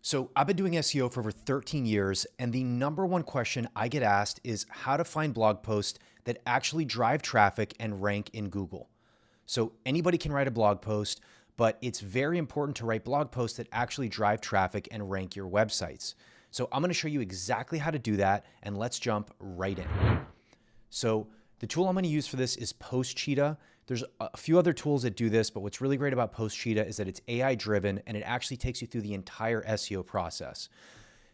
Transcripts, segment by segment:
So I've been doing SEO for over 13 years, and the number one question I get asked is how to find blog posts that actually drive traffic and rank in Google. So anybody can write a blog post, but it's very important to write blog posts that actually drive traffic and rank your websites. So I'm going to show you exactly how to do that, and let's jump right in. So the tool I'm going to use for this is Postcheetah. There's a few other tools that do this, but what's really great about Postcheetah is that it's AI driven and it actually takes you through the entire SEO process.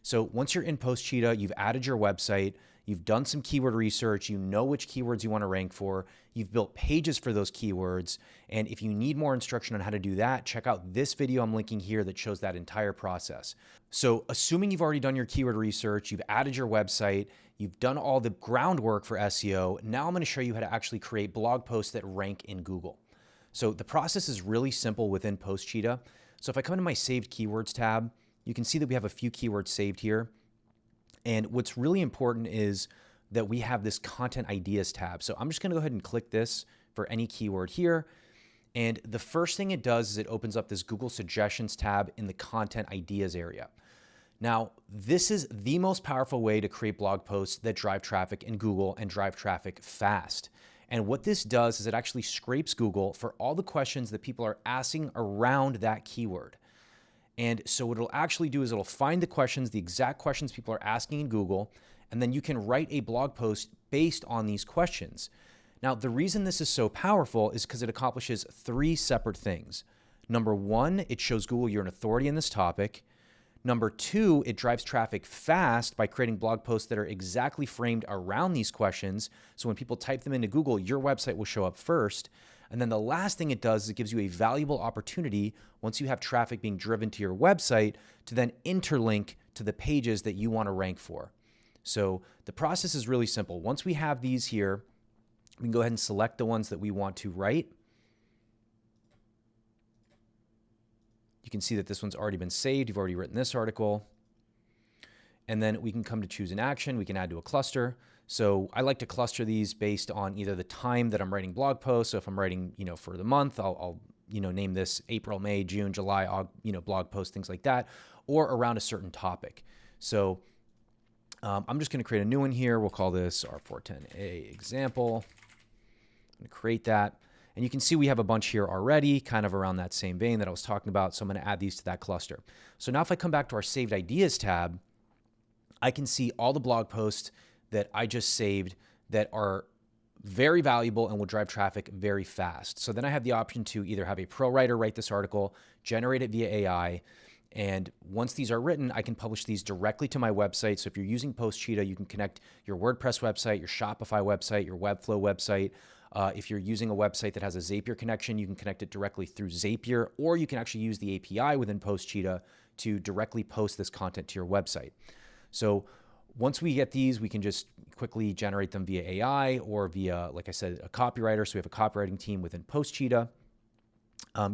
So once you're in Postcheetah, you've added your website, you've done some keyword research, you know which keywords you want to rank for, you've built pages for those keywords. And if you need more instruction on how to do that, check out this video I'm linking here that shows that entire process. So assuming you've already done your keyword research, you've added your website, you've done all the groundwork for SEO, now I'm going to show you how to actually create blog posts that rank in Google. So the process is really simple within Postcheetah. So if I come into my saved keywords tab, you can see that we have a few keywords saved here. And what's really important is that we have this content ideas tab. So I'm just going to go ahead and click this for any keyword here. And the first thing it does is it opens up this Google suggestions tab in the content ideas area. Now, this is the most powerful way to create blog posts that drive traffic in Google and drive traffic fast. And what this does is it actually scrapes Google for all the questions that people are asking around that keyword. And so what it'll actually do is it'll find the questions, the exact questions people are asking in Google, and then you can write a blog post based on these questions. Now, the reason this is so powerful is because it accomplishes three separate things. Number one, it shows Google you're an authority in this topic. Number two, it drives traffic fast by creating blog posts that are exactly framed around these questions. So when people type them into Google, your website will show up first. And then the last thing it does is it gives you a valuable opportunity once you have traffic being driven to your website to then interlink to the pages that you want to rank for. So the process is really simple. Once we have these here, we can go ahead and select the ones that we want to write. You can see that this one's already been saved. You've already written this article. And then we can come to choose an action. We can add to a cluster. So I like to cluster these based on either the time that I'm writing blog posts. So if I'm writing, for the month, I'll name this April, May, June, July, blog posts, things like that, or around a certain topic. So I'm just going to create a new one here. We'll call this R410A example. I'm going to create that. And you can see we have a bunch here already, kind of around that same vein that I was talking about. So I'm going to add these to that cluster. So now if I come back to our saved ideas tab, I can see all the blog posts that I just saved that are very valuable and will drive traffic very fast. So then I have the option to either have a pro writer write this article, generate it via AI, and once these are written, I can publish these directly to my website. So if you're using Postcheetah, you can connect your WordPress website, your Shopify website, your Webflow website. If you're using a website that has a Zapier connection, you can connect it directly through Zapier, or you can actually use the API within Postcheetah to directly post this content to your website. So once we get these, we can just quickly generate them via AI or via, like I said, a copywriter. So we have a copywriting team within Postcheetah.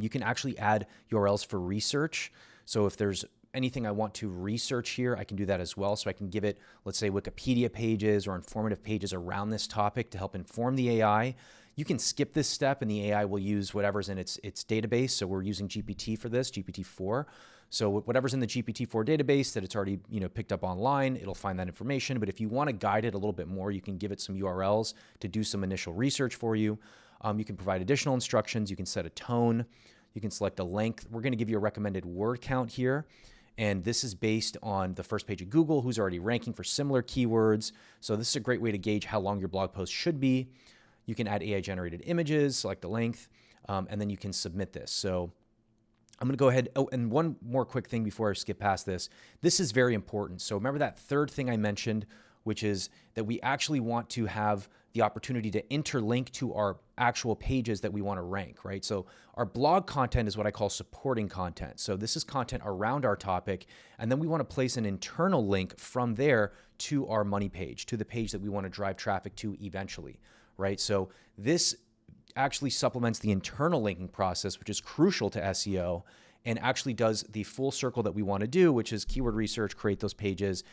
You can actually add URLs for research. So if there's anything I want to research here, I can do that as well. So I can give it, let's say, Wikipedia pages or informative pages around this topic to help inform the AI. You can skip this step and the AI will use whatever's in its database. So we're using GPT for this, GPT-4. So whatever's in the GPT-4 database that it's already picked up online, it'll find that information. But if you want to guide it a little bit more, you can give it some URLs to do some initial research for you. You can provide additional instructions. You can set a tone. You can select a length. We're going to give you a recommended word count here. And this is based on the first page of Google, who's already ranking for similar keywords. So this is a great way to gauge how long your blog post should be. You can add AI-generated images, select the length, and then you can submit this. So I'm going to go ahead. Oh, and one more quick thing before I skip past this. This is very important. So remember that third thing I mentioned, which is that we actually want to have the opportunity to interlink to our actual pages that we want to rank, right? So our blog content is what I call supporting content. So this is content around our topic, and then we want to place an internal link from there to our money page, to the page that we want to drive traffic to eventually, right? So this actually supplements the internal linking process, which is crucial to SEO, and actually does the full circle that we want to do, which is keyword research, create those pages,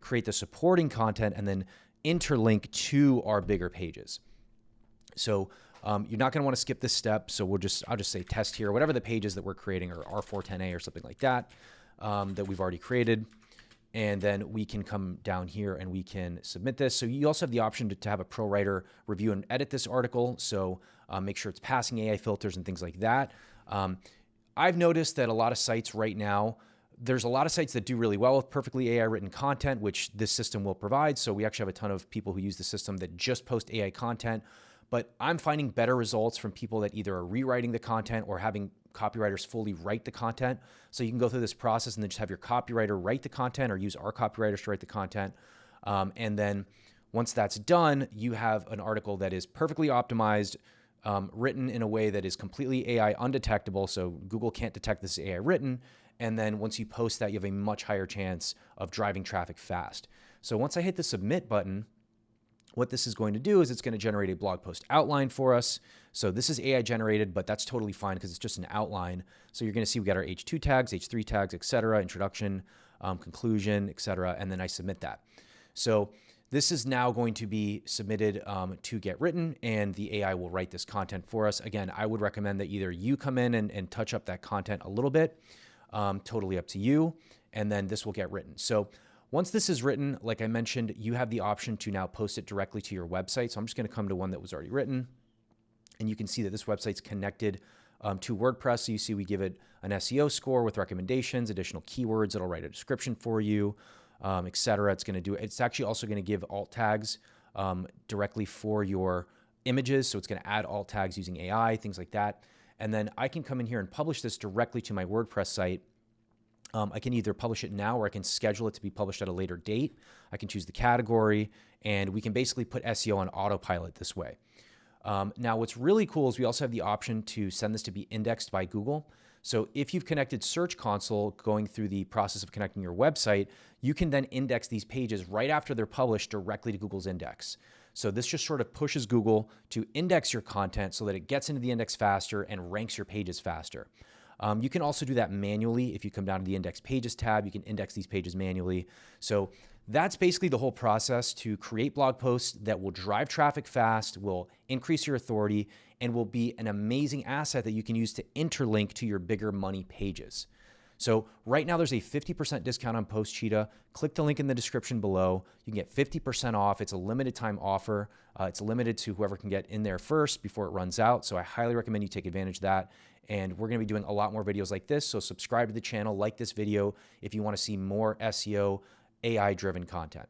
create the supporting content, and then interlink to our bigger pages. So you're not going to want to skip this step. So I'll just say test here, whatever the pages that we're creating are R410A or something like that. that we've already created. And then we can come down here and we can submit this. So you also have the option to have a pro writer review and edit this article. So make sure it's passing AI filters and things like that. I've noticed that a lot of sites right now, there's a lot of sites that do really well with perfectly AI written content, which this system will provide. So we actually have a ton of people who use the system that just post AI content. But I'm finding better results from people that either are rewriting the content or having copywriters fully write the content. So you can go through this process and then just have your copywriter write the content or use our copywriters to write the content. And then once that's done, you have an article that is perfectly optimized, written in a way that is completely AI undetectable. So Google can't detect this AI written. And then once you post that, you have a much higher chance of driving traffic fast. So once I hit the submit button, what this is going to do is it's going to generate a blog post outline for us. So this is AI generated, but that's totally fine because it's just an outline. So you're going to see we got our H2 tags, H3 tags, etc., introduction, conclusion, etc., and then I submit that. So this is now going to be submitted to get written, and the AI will write this content for us. Again, I would recommend that either you come in and touch up that content a little bit, totally up to you, and then this will get written. So once this is written, like I mentioned, you have the option to now post it directly to your website. So I'm just going to come to one that was already written, and you can see that this website's connected to WordPress. So you see we give it an SEO score with recommendations, additional keywords. It'll write a description for you, etc. It's going to do. It's actually also going to give alt tags directly for your images. So it's going to add alt tags using AI, things like that. And then I can come in here and publish this directly to my WordPress site. I can either publish it now or I can schedule it to be published at a later date. I can choose the category, and we can basically put SEO on autopilot this way. Now, what's really cool is we also have the option to send this to be indexed by Google. So if you've connected Search Console going through the process of connecting your website, you can then index these pages right after they're published directly to Google's index. So this just sort of pushes Google to index your content so that it gets into the index faster and ranks your pages faster. You can also do that manually. If you come down to the index pages tab, you can index these pages manually. So that's basically the whole process to create blog posts that will drive traffic fast, will increase your authority, and will be an amazing asset that you can use to interlink to your bigger money pages. So right now there's a 50% discount on Postcheetah. Click the link in the description below. You can get 50% off. It's a limited time offer. It's limited to whoever can get in there first before it runs out. So I highly recommend you take advantage of that. And we're going to be doing a lot more videos like this. So subscribe to the channel, like this video if you want to see more SEO AI driven content.